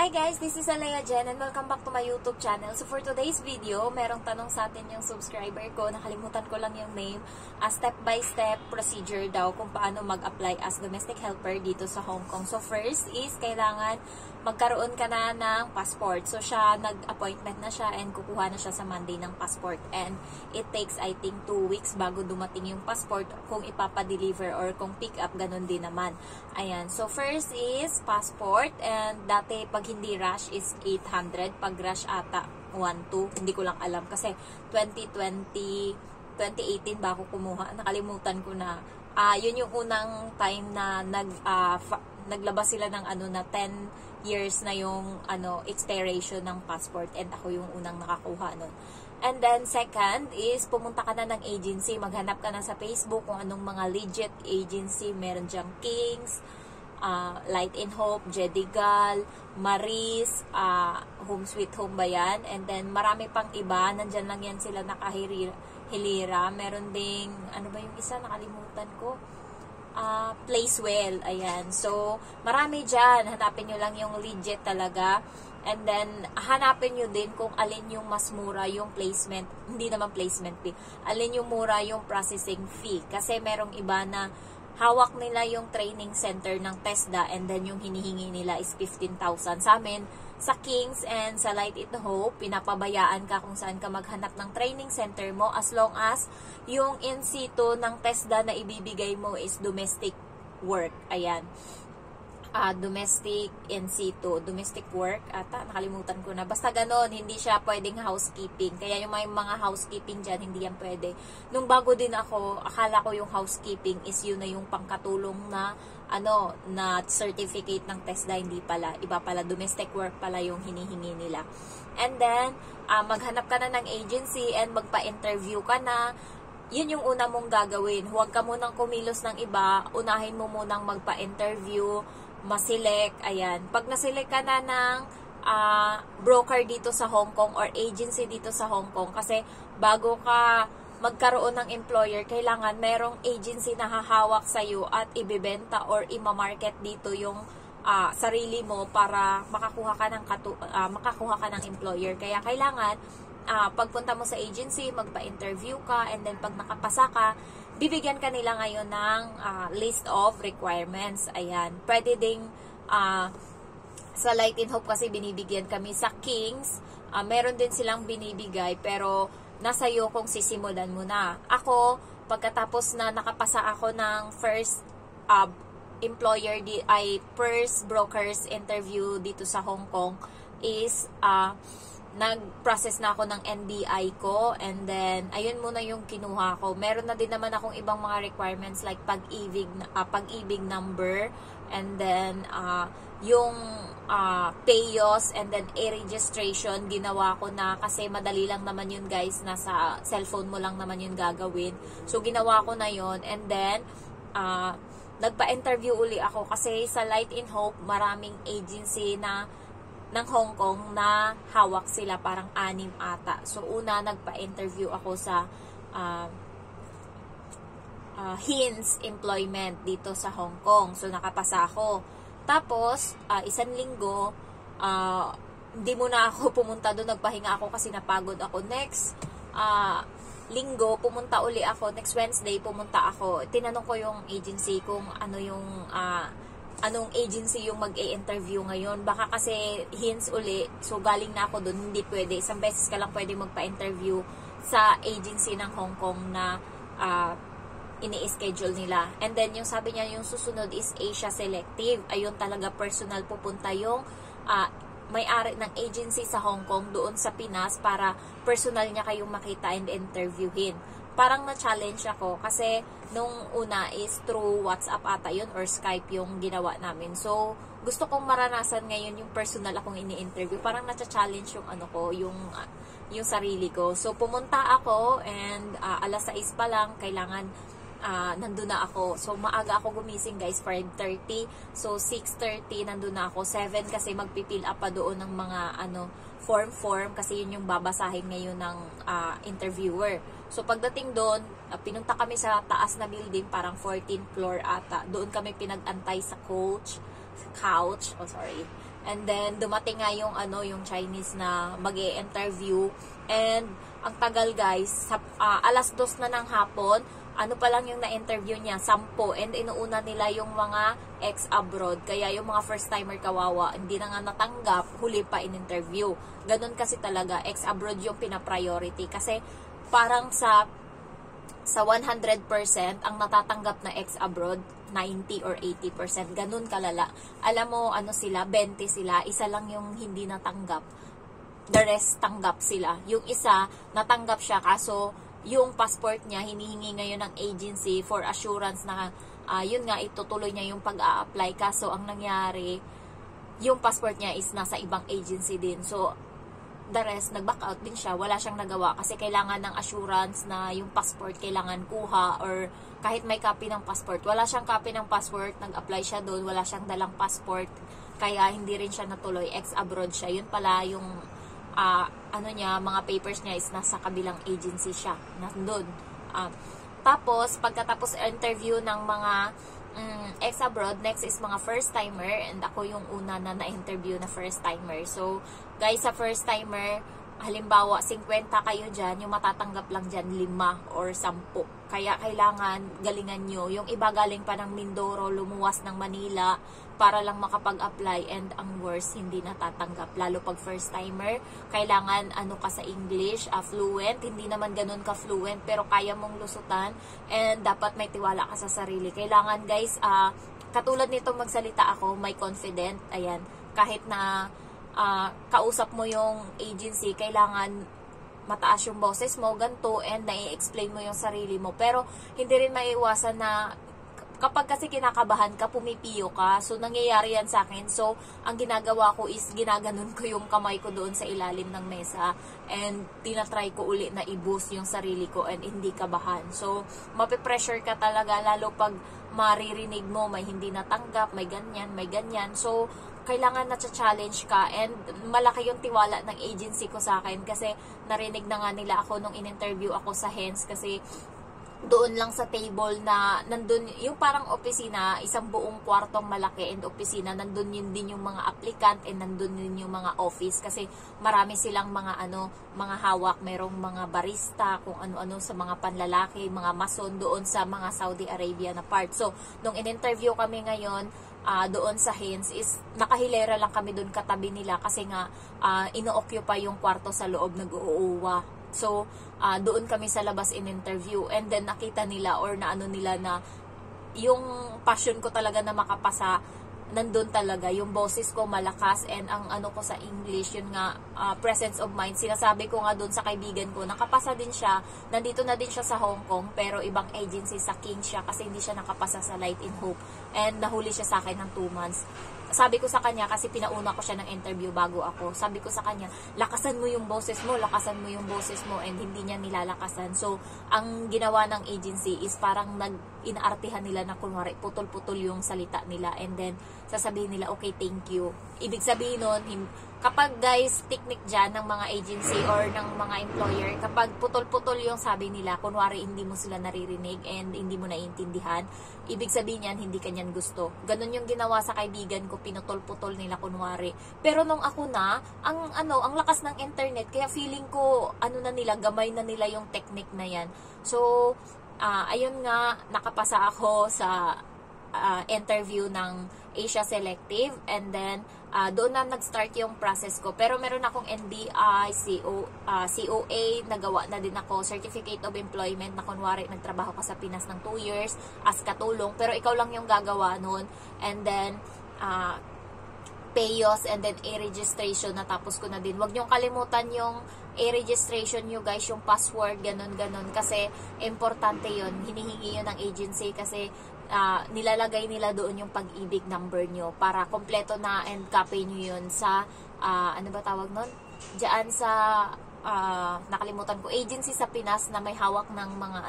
Hi guys, this is Alea Jen and welcome back to my YouTube channel. So for today's video, merong tanong sa atin yung subscriber ko. Nakalimutan ko lang yung name. Step-by-step procedure daw kung paano mag-apply as domestic helper dito sa Hong Kong. So first is, kailangan magkaroon ka na ng passport. So siya, nag-appointment na siya and kukuha na siya sa Monday ng passport. And it takes, I think, 2 weeks bago dumating yung passport kung ipapadeliver or kung pick up, ganun din naman. Ayan. So first is passport, and dati pag hindi rush is 800, pag rush ata 1,200, hindi ko lang alam kasi 2018 ba ako kumuha, nakalimutan ko na. Yun yung unang time na naglabas sila ng na 10 years na yung expiration ng passport, and ako yung unang nakakuha nun. And then second is pumunta ka na ng agency, maghanap ka na sa Facebook kung anong mga legit agency, meron dyang Kings, Light in Hope, Jedigal, Maris, Home Sweet Home ba yan? And then marami pang iba, nandyan lang yan sila nakahilira. Meron ding, ano ba yung isa, nakalimutan ko, Placewell, ayan. So marami dyan, hanapin nyo lang yung legit talaga. And then hanapin nyo din kung alin yung mas mura yung placement, hindi naman placement fee, alin yung mura yung processing fee. Kasi merong iba na hawak nila yung training center ng TESDA, and then yung hinihingi nila is 15,000. Sa amin, sa Kings and sa Light in Hope, pinapabayaan ka kung saan ka maghanap ng training center mo as long as yung in situ ng TESDA na ibibigay mo is domestic work. Ayan. Domestic in situ, domestic work, nakalimutan ko na. Basta ganon, hindi siya pwedeng housekeeping. Kaya yung may mga housekeeping dyan, hindi yan pwede. Nung bago din ako, akala ko yung housekeeping is yun na yung pangkatulong na na certificate ng TESDA, hindi pala. Iba pala, domestic work pala yung hinihingi nila. And then, maghanap ka na ng agency and magpa-interview ka na. Yun yung una mong gagawin. Huwag ka munang kumilos ng iba, unahin mo munang magpa-interview, maselect, ayan. Pag naselect ka na ng broker dito sa Hong Kong or agency dito sa Hong Kong, kasi bago ka magkaroon ng employer, kailangan merong agency na hahawak sa'yo at ibibenta or imamarket dito yung sarili mo para makakuha ka ng employer. Kaya kailangan pagpunta mo sa agency, magpa-interview ka, and then pag nakapasa ka, bibigyan ka nila ngayon ng list of requirements. Ayan. Pwede ding sa Light in Hope kasi binibigyan kami, sa Kings. Meron din silang binibigay, pero nasa iyo kung sisimulan mo na. Ako, pagkatapos na nakapasa ako ng first employer, first brokers interview dito sa Hong Kong, is nag-process na ako ng NBI ko, and then ayun muna yung kinuha ko. Meron na din naman akong ibang mga requirements like pag-ibig number, and then yung PAYOS, and then a-registration ginawa ko na kasi madali lang naman yun guys, nasa cellphone mo lang naman yun gagawin. So ginawa ko na yun, and then nagpa-interview uli ako kasi sa Light in Hope maraming agency ng Hong Kong na hawak sila, parang 6 ata. So una nagpa-interview ako sa Hin's Employment dito sa Hong Kong. So nakapasa ako. Tapos 1 linggo hindi muna ako pumunta doon, nagpahinga ako kasi napagod ako. Next linggo pumunta uli ako, next Wednesday pumunta ako. Tinanong ko yung agency kung anong agency yung mag-e-interview ngayon. Baka kasi Hin's uli, so galing na ako doon, hindi pwede. Isang beses ka lang pwede magpa-interview sa agency ng Hong Kong na ini-schedule nila. And then yung sabi niya, yung susunod is Asia Selective. Ayun talaga, personal pupunta yung may-ari ng agency sa Hong Kong doon sa Pinas para personal niya kayong makita and interviewin. Parang na-challenge ako kasi nung una is through WhatsApp ata yun or Skype yung ginawa namin. So, gusto kong maranasan ngayon yung personal akong ini-interview. Parang na-challenge yung yung sarili ko. So, pumunta ako, and alas 6 pa lang, kailangan nandun na ako. So, maaga ako gumising guys, 5:30. So, 6:30 nandun na ako. 7 kasi magpipill up pa doon ng mga form kasi yun yung babasahin ngayon ng interviewer. So pagdating doon, pinunta kami sa taas na building, parang 14th floor ata. Doon kami pinag-antay sa couch. And then, dumating nga yung, yung Chinese na mag-i-interview. And, ang tagal guys, alas 2 na ng hapon, pa lang yung na-interview niya, 10. And inuuna nila yung mga ex-abroad. Kaya yung mga first-timer kawawa, hindi na nga natanggap, huli pa in-interview. Ganun kasi talaga, ex-abroad yung pina-priority. Kasi parang sa 100%, ang natatanggap na ex-abroad, 90 or 80%. Ganun kalala. Alam mo, sila, 20 sila. Isa lang yung hindi natanggap. The rest, tanggap sila. Yung isa, natanggap siya, kaso yung passport niya, hinihingi ngayon ng agency for assurance na, yun nga, itutuloy niya yung pag-a-apply. Kaso, ang nangyari, yung passport niya is nasa ibang agency din. So, the rest, nag-back out din siya. Wala siyang nagawa kasi kailangan ng assurance na yung passport kailangan kuha or kahit may copy ng passport. Wala siyang copy ng passport, nag-apply siya doon, wala siyang dalang passport, kaya hindi rin siya natuloy. Ex-abroad siya. Yun pala yung mga papers niya is nasa kabilang agency siya. Nandun. Tapos, pagkatapos interview ng mga ex-abroad, next is mga first-timer, and ako yung una na na-interview na first-timer. So, guys, sa first-timer, halimbawa, 50 kayo dyan, yung matatanggap lang dyan, 5 or 10. Kaya kailangan galingan nyo. Yung iba galing pa ng Mindoro, lumuwas ng Manila, para lang makapag-apply, and ang worst, hindi natatanggap. Lalo pag first-timer, kailangan ka sa English, fluent. Hindi naman ganun ka-fluent, pero kaya mong lusutan, and dapat may tiwala ka sa sarili. Kailangan, guys, katulad nito magsalita ako, may confident, ayan, kahit na kausap mo yung agency, kailangan mataas yung boses mo, ganito, and na-i-explain mo yung sarili mo. Pero, hindi rin maiiwasan na kapag kasi kinakabahan ka, pumipiyo ka. So, nangyayari yan sa akin. So, ang ginagawa ko is, ginaganon ko yung kamay ko doon sa ilalim ng mesa. And, tinatry ko uli na i-boost yung sarili ko and hindi kabahan. So, mapipressure ka talaga, lalo pag maririnig mo, may hindi natanggap, may ganyan, may ganyan. So, kailangan na-challenge ka, and malaki yung tiwala ng agency ko sa akin kasi narinig na nga nila ako nung in-interview ako sa Hens, kasi doon lang sa table na nandun yung parang opisina, isang buong kwartong malaki and opisina, nandun yun din yung mga applicant and nandun din yung mga office kasi marami silang mga mga hawak, merong mga barista, kung ano-ano sa mga panlalaki, mga mason doon sa mga Saudi Arabia na part. So, nung in-interview kami ngayon, doon sa Hens is nakahilera lang kami doon katabi nila kasi nga ino-occupy yung kwarto sa loob, nag-uuwa. So, doon kami sa labas in-interview, and then nakita nila or naano nila na yung passion ko talaga na makapasa, nandun talaga, yung boses ko malakas, and ang ko sa English, yun nga, presence of mind. Sinasabi ko nga doon sa kaibigan ko, nakapasa din siya, nandito na din siya sa Hong Kong, pero ibang agency, sa King siya, kasi hindi siya nakapasa sa Light in Hope, and nahuli siya sa akin ng 2 months. Sabi ko sa kanya, kasi pinauna ko siya ng interview bago ako, sabi ko sa kanya, lakasan mo yung boses mo, lakasan mo yung boses mo, and hindi niya nilalakasan. So, ang ginawa ng agency is parang inaartihan nila na kunwari putol-putol yung salita nila, and then sasabihin nila, okay, thank you. Ibig sabihin nun, kapag guys, technique dyan ng mga agency or ng mga employer, kapag putol-putol yung sabi nila, kunwari hindi mo sila naririnig and hindi mo naiintindihan, ibig sabihin yan, hindi kanyan gusto. Ganun yung ginawa sa kaibigan ko, pinutol-putol nila kunwari. Pero nung ako na, ang lakas ng internet, kaya feeling ko, na nila, gamay na nila yung technique na yan. So, ayun nga, nakapasa ako sa interview ng Asia Selective, and then doon na nag-start yung process ko. Pero meron akong NBI, COA, nagawa na din ako, Certificate of Employment, na kunwari nagtrabaho ka sa Pinas ng 2 years as katulong, pero ikaw lang yung gagawa nun, and then PAYOS, and then A-registration, natapos ko na din. Huwag niyong kalimutan yung A-registration nyo guys, yung password, ganun, kasi importante yun, hinihingi yun ng agency, kasi nilalagay nila doon yung pag-ibig number nyo para kompleto na, and copy nyo yun sa ano ba tawag nun? Diyan sa nakalimutan ko, agency sa Pinas na may hawak ng mga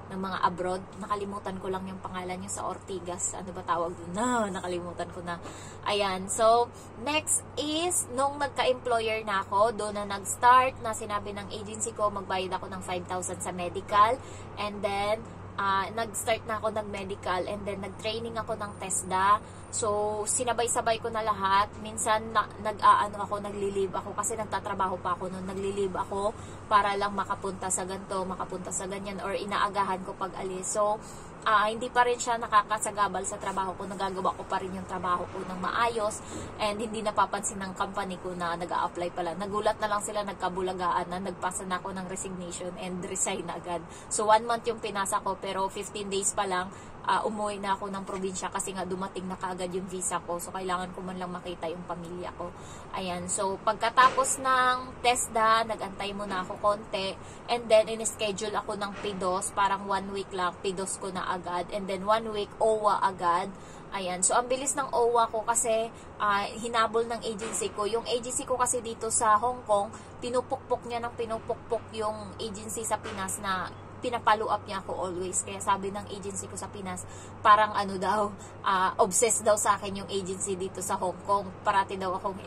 ng mga abroad. Nakalimutan ko lang yung pangalan nyo, sa Ortigas. Ano ba tawag doon? Nakalimutan ko na. Ayan. So, next is, nung nagka-employer na ako, doon na nag-start, na sinabi ng agency ko, magbayad ako ng 5,000 sa medical. And then, nag-start na ako nag-medical and then nag-training ako ng TESDA. So, sinabay-sabay ko na lahat. Minsan, naglilib ako kasi nagtatrabaho pa ako noon. Naglilib ako para lang makapunta sa ganito, makapunta sa ganyan, or inaagahan ko pag alis. So, hindi pa rin siya nakakasagabal sa trabaho ko. Nagagawa ko pa rin yung trabaho ko ng maayos and hindi napapansin ng company ko na nag-a-apply pala. Nagulat na lang sila, nagkabulagaan na, nagpasa na ako ng resignation and resign na agad. So, 1 month yung pinasa ko pero 15 days pa lang, umuwi na ako ng probinsya kasi nga dumating na kaagad yung visa ko. So, kailangan ko man lang makita yung pamilya ko. Ayan. So, pagkatapos ng TESDA, nag-antay muna ako konti. And then, in-schedule ako ng PIDOS. Parang 1 week lang, PIDOS ko na agad. And then, 1 week, OWA agad. Ayan. So, ang bilis ng OWA ko kasi hinabol ng agency ko. Yung agency ko kasi dito sa Hong Kong, pinupukpok niya ng pinupukpok yung agency sa Pinas na pinapalo up niya ako always. Kaya sabi ng agency ko sa Pinas, parang obsessed daw sa akin yung agency dito sa Hong Kong. Parati daw akong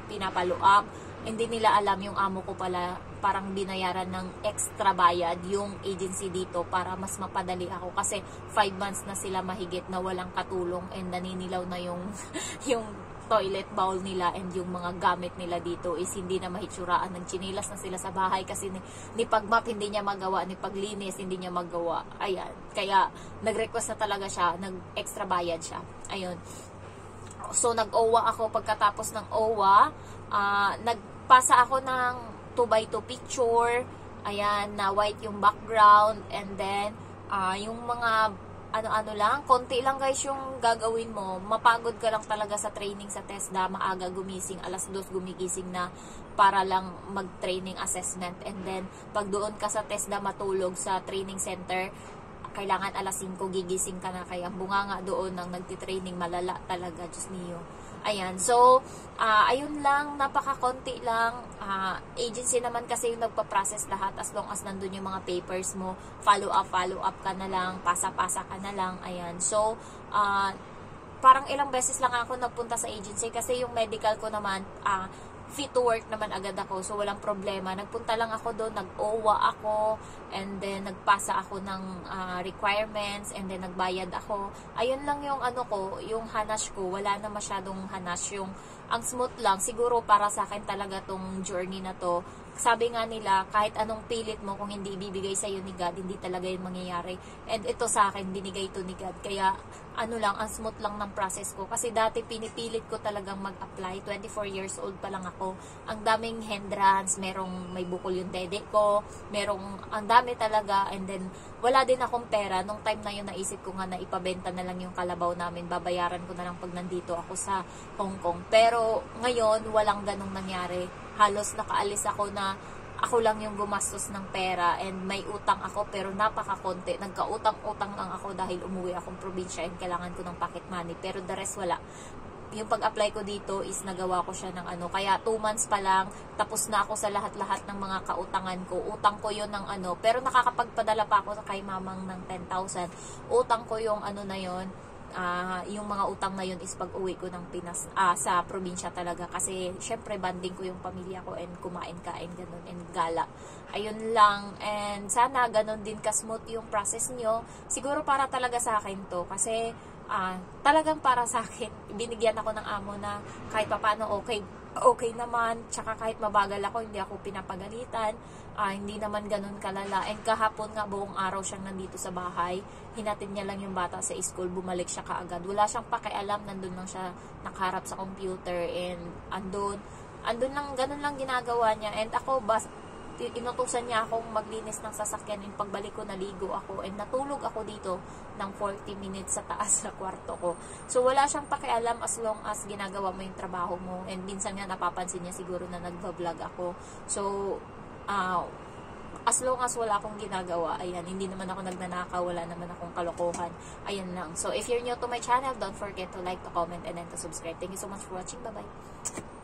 pinapalo up. Hindi nila alam yung amo ko pala, parang binayaran ng extra bayad yung agency dito para mas mapadali ako. Kasi 5 months na sila mahigit na walang katulong and naninilaw na yung toilet bowl nila and yung mga gamit nila dito is hindi na mahitsuraan. Ng chinilas na sila sa bahay kasi ni pagmap hindi niya magawa, ni paglinis hindi niya magawa. Ayan. Kaya nag-request na talaga siya, nag-extra bayad siya. Ayun. So nag-OWA ako. Pagkatapos ng OWA, nagpasa ako ng 2x2 picture. Ayan, na white yung background and then yung mga lang, konti lang guys yung gagawin mo. Mapagod ka lang talaga sa training sa TESDA, maaga gumising, alas 2 gumigising na para lang mag-training assessment. And then, pag doon ka sa TESDA matulog sa training center, kailangan alas 5 gigising ka na. Kaya bunga nga doon ng nagtitraining, malala talaga, Diyos niyo. Ayan, so, ayun lang, napaka-konti lang. Agency naman kasi yung nagpa-process lahat as long as nandun yung mga papers mo. Follow up ka na lang, pasa-pasa ka na lang. Ayan, so, parang ilang beses lang ako nagpunta sa agency kasi yung medical ko naman, fit to work naman agad ako. So, walang problema. Nagpunta lang ako doon, nag-OWA ako, and then nagpasa ako ng requirements, and then nagbayad ako. Ayun lang yung yung hanash ko. Wala na masyadong hanash. Ang smooth lang. Siguro para sa akin talaga tong journey na to. Sabi nga nila, kahit anong pilit mo, kung hindi ibibigay sa'yo ni God, hindi talaga yung mangyayari. And ito sa akin, binigay ito ni God. Kaya, ang smooth lang ng process ko. Kasi dati, pinipilit ko talagang mag-apply. 24 years old pa lang ako. Ang daming hindrance, may bukol yung dede ko, ang dami talaga. And then, wala din akong pera. Nung time na yun, naisip ko nga na ipabenta na lang yung kalabaw namin. Babayaran ko na lang pag nandito ako sa Hong Kong. Pero, ngayon, walang ganong nangyari. Halos nakaalis ako na ako lang yung gumastos ng pera and may utang ako pero napakakonti. Nagkautang-utang lang ako dahil umuwi akong probinsya and kailangan ko ng pocket money. Pero the rest wala. Yung pag-apply ko dito is nagawa ko siya ng Kaya 2 months pa lang, tapos na ako sa lahat-lahat ng mga kautangan ko. Utang ko yun ng pero nakakapagpadala pa ako kay mamang ng 10,000. Utang ko yung na yun. Yung mga utang na yun is pag uwi ko ng Pinas, sa probinsya talaga kasi syempre banding ko yung pamilya ko and kumain-kain ganun and gala. Ayun lang, and sana ganun din ka-smooth yung process nyo. Siguro para talaga sa akin to kasi talagang para sa akin, binigyan ako ng amo na kahit papaano okay naman, tsaka kahit mabagal ako, hindi ako pinapagalitan, hindi naman ganun kalala. And kahapon nga, buong araw siyang nandito sa bahay, hinatid niya lang yung bata sa school, bumalik siya kaagad. Wala siyang pakialam, nandun lang siya nakaharap sa computer, and andun lang, ganun lang ginagawa niya. And ako, inutusan niya akong maglinis ng sasakyan, and pagbalik ko, naligo ako, and natulog ako dito ng 40 minutes sa taas sa kwarto ko. So, wala siyang pakialam as long as ginagawa mo yung trabaho mo, and minsan nga napapansin niya siguro na nagbablog ako. So, as long as wala akong ginagawa, ayan, hindi naman ako nagnanakaw, wala naman akong kalokohan, ayan lang. So, if you're new to my channel, don't forget to like, to comment, and then to subscribe. Thank you so much for watching. Bye-bye!